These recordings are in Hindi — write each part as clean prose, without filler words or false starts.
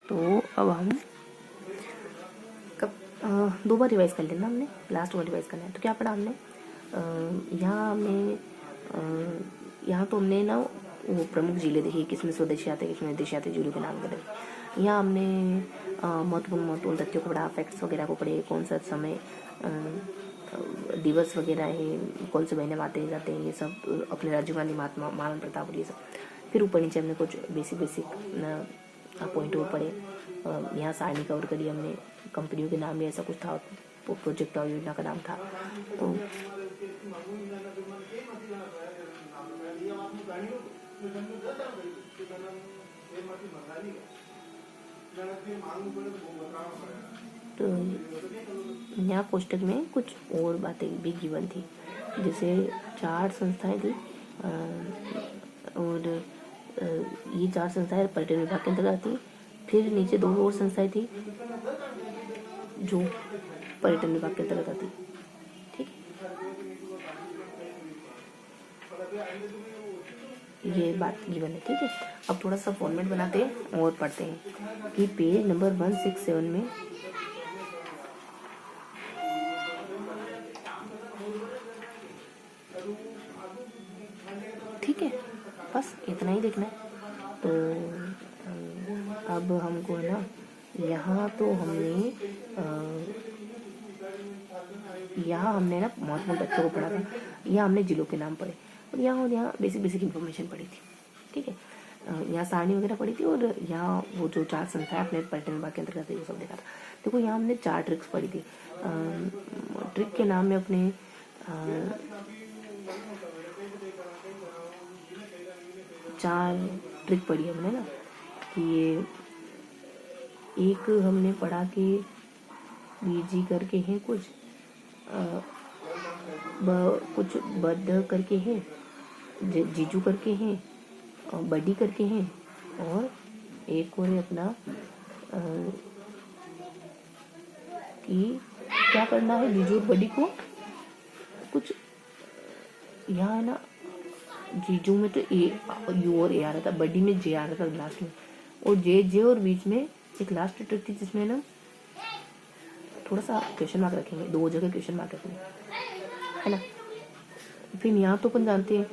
तो अब हम दो बार रिवाइज कर लेना हमने, लास्ट बार रिवाइज करना है। तो क्या पढ़ा हमने, यहाँ तो हमने ना वो प्रमुख जिले देखी, किसमें स्वदेशी आते किसमें विदेशी आते, जिलों के नाम करें। यहाँ हमने महत्वपूर्ण तथ्यों को पढ़ा, फैक्ट्स वगैरह को पढ़े, कौन सा समय दिवस वगैरह है, कौन से महीने में आते जाते हैं, ये सब अपने राजीव गांधी, महात्मा महान प्रताप और ये सब। फिर ऊपर नीचे हमने कुछ बेसिक पॉइंट और पढ़े। यहाँ सारणी कवर करी हमने, कंपनियों के नाम भी ऐसा कुछ था, प्रोजेक्ट और योजना का नाम था। तो यहाँ कोष्टक में कुछ और बातें भी गिवन थी, जैसे 4 संस्थाएं थी और ये 4 संस्थाएं पर्यटन विभाग के अंतर्गत आती। फिर नीचे 2 और संस्थाएं थी जो पर्यटन विभाग के अंतर्गत आती। ठीक है, ये बात गिवन है। ठीक है, अब थोड़ा सा फॉर्मेट बनाते हैं और पढ़ते हैं कि पेज नंबर 167 में ठीक है, बस इतना ही देखना है। तो अब हमको है ना, यहाँ तो हमने यहाँ हमने ना महत्वपूर्ण तथ्यों को पढ़ा था, यहाँ हमने जिलों के नाम पढ़े और यहाँ बेसिक इन्फॉर्मेशन पढ़ी थी। ठीक है, यहाँ सारणी वगैरह पढ़ी थी और यहाँ वो जो 4 संस्थाएं अपने पर्यटन विभाग के अंतर्गत वो सब देखा था। देखो यहाँ हमने 4 ट्रिक्स पढ़ी थी। ट्रिक के नाम में अपने 4 ट्रिक पढ़ी हमने ना, कि ये एक हमने पढ़ा कि बीजी करके हैं, कुछ कुछ बद्ध करके हैं, जीजू करके हैं, बडी करके हैं, और एक और है अपना कि क्या करना है जीजू और बडी को। कुछ यहाँ है ना, जीजू में तो ए यू और ए आ रहा था, बडी में जे आ रहा था लास्ट में, और जे और बीच में एक लास्ट ट्रिक थी जिसमें ना थोड़ा सा क्वेश्चन मार्क रखेंगे, 2 जगह क्वेश्चन मार्क रखेंगे, है ना। फिर यहाँ तो अपन जानते हैं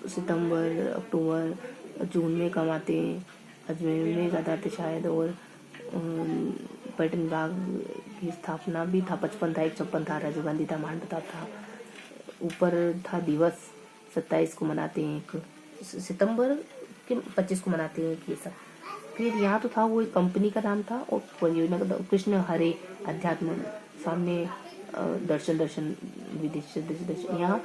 सितंबर अक्टूबर जून में कम आते हैं, अजमेर में ज़्यादा आते शायद, और पर्यटन विभाग की स्थापना भी था 55 था, 156 था, राजीव गांधी था, महान प्रताप था, ऊपर था दिवस 27 को मनाते हैं, सितंबर के 25 को मनाते हैं ये सब। फिर यहाँ तो था वो एक कंपनी का नाम था और परियोजना का कृष्ण हरे अध्यात्म, सामने दर्शन विदेश दर्शन। यहाँ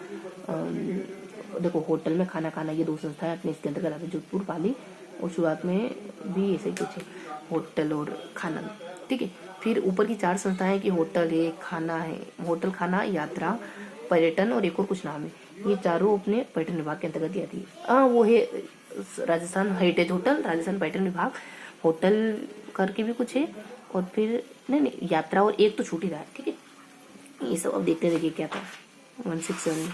देखो होटल में खाना खाना, ये 2 संस्थाएं अपने इसके अंतर्गत आती, जोधपुर पाली, और शुरुआत में भी ऐसे कुछ है होटल और खाना। ठीक है, फिर ऊपर की 4 संस्थाएं कि होटल है, खाना है, होटल खाना यात्रा पर्यटन और एक और कुछ नाम है, ये चारों अपने पर्यटन विभाग के अंतर्गत ही आती है। वो है राजस्थान हेरिटेज होटल, राजस्थान पर्यटन विभाग, होटल करके भी कुछ है, और फिर नहीं यात्रा, और एक तो छूट ही रहा है। ठीक है, ये सब अब देखते देखिए क्या था 167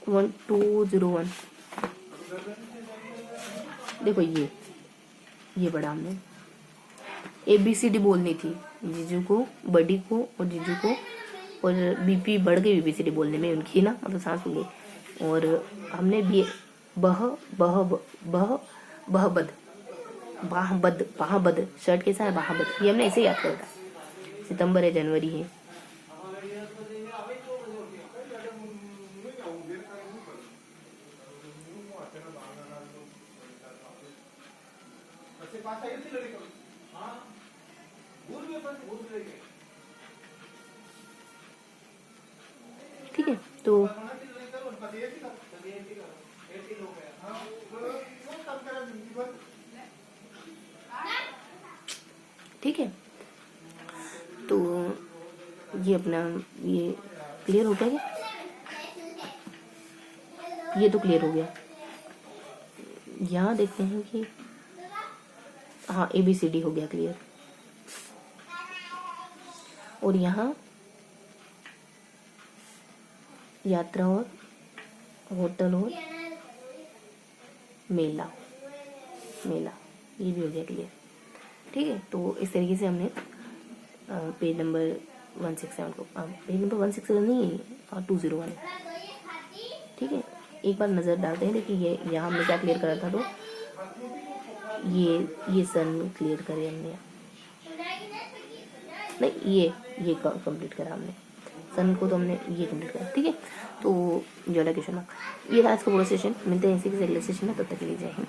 1201। देखो ये पढ़ा हमने, ABCD बोलनी थी जीजू को, बडी को और जीजू को, और BP बढ़ गई ABCD बोलने में उनकी ना, मतलब सांस फूल गई। और हमने भी बाहबद शर्ट कैसा है, बाहबद, ये हमने ऐसे याद करा था। सितंबर है, जनवरी है, ठीक है। तो ठीक है, तो ये अपना ये क्लियर हो गया क्या? ये तो क्लियर हो गया। यहाँ देखते हैं कि हाँ ABCD हो गया क्लियर। और यहाँ यात्रा और होटल और मेला, मेला ये भी हो गया क्लियर। ठीक है, तो इस तरीके से हमने पेज नंबर 167 को, पेज नंबर 167 नहीं 201 ठीक है। एक बार नज़र डालते हैं, देखिए ये यहाँ हमने क्या क्लियर करा था, तो ये सन क्लियर करे हमने, नहीं ये कंप्लीट करा हमने, सन को तो हमने ये कंप्लीट करा। ठीक है, तो जो क्वेश्चन मार्क ये था आज का पूरा सेशन। मिलते हैं इसी के अगले सेशन में, तब तक के लिए जय हिंद।